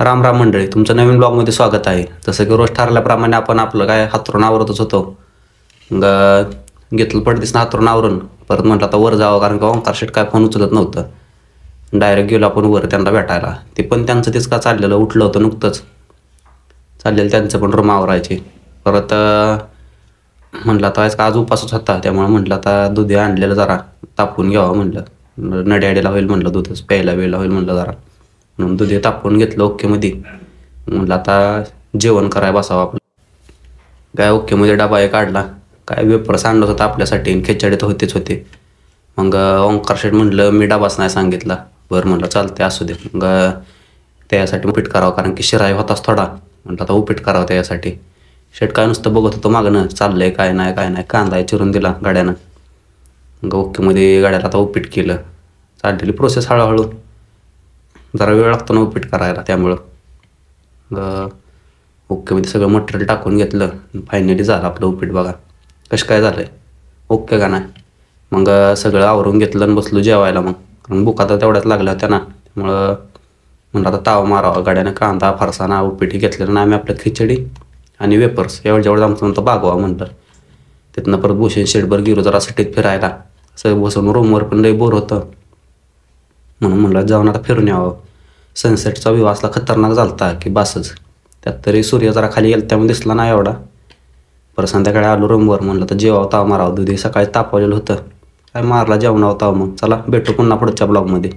राम राम मंडळी, तुमचं नवीन ब्लॉगमध्ये स्वागत आहे. जसं की रोज ठरल्याप्रमाणे आपण आपलं काय हातरून आवरतच होतो. घेतलं पडदिसनं हातरून आवरून परत म्हटलं आता वर जावं, कारण की ओंकार शेट काय फोन उचलत नव्हतं. डायरेक्ट गेलो आपण वर त्यांना भेटायला. ते पण त्यांचं तेच का चाललेलं, उठलं होतं नुकतंच, चाललेलं त्यांचं पण रूम आवरायचे. परत म्हटलं आता आज उपासच होता, त्यामुळे म्हटलं आता दूध आणलेलं जरा तापवून घ्यावं म्हटलं. नड्याडीला होईल म्हटलं, दूधच प्यायला वेळेला होईल म्हटलं जरा, म्हणून दूध तापवून घेतलं ओकेमध्ये. म्हटलं आता जेवण करायला बसावं आपलं. काय ओकेमध्ये डबा हे काढला, काय वेपर्स आणलं होतं आपल्यासाठी, खिचडी तर होतेच होते. मग ओंकार शेट म्हटलं मी डबाच नाही सांगितला. बरं म्हटलं चालते असू दे. मग त्यासाठी उपीट करावं, कारण की शिराई होताच थोडा. म्हटलं आता उपीट करावं त्यासाठी. शेट काय नुसतं बघत होतं मागणं, चाललंय काय नाही काय नाही. कांदा चिरून दिला गाड्यानं. मग ओकेमध्ये गाड्याला आता उपीट केलं. चाललेली प्रोसेस हळूहळू, जरा वेळ लागतो ना उपीट करायला, त्यामुळं ओकेमध्ये सगळं मटेरियल टाकून घेतलं. फायनली झालं आपलं उपीट. बघा कसं काय झालं आहे, ओके का नाही. मग सगळं आवरून घेतलं आणि बसलो जेवायला. मग कारण बुका तर तेवढ्याच लागल्या होत्या ना, त्यामुळं म्हणलं आता ताव मारावा. गाड्यानं कांदा फरसाणा उपीट घेतलेलं ना आम्ही, आपलं खिचडी आणि वेपर्स एवढं आमचं म्हणतं बागवा म्हणलं. तिथनं परत भूषण शेटभर गेलो जरा सिटीत फिरायला. सगळं बसून रूमवर पण लई बोर होतं, म्हणून म्हणलं जाऊन आता फिरून यावं. सनसेटचा व्ह्यू असला खतरनाक झालता की बसच. त्यात तरी सूर्य जरा खाली गेला त्यामुळे दिसला नाही एवढा. परत संध्याकाळी आलो रूमवर, म्हणलं तर जेवावं ताव मारावं. दूध सकाळी तापवलेलं होतं, काय मारला जेवणावं ताव. मग चला भेटू पुन्हा पुढच्या ब्लॉगमध्ये.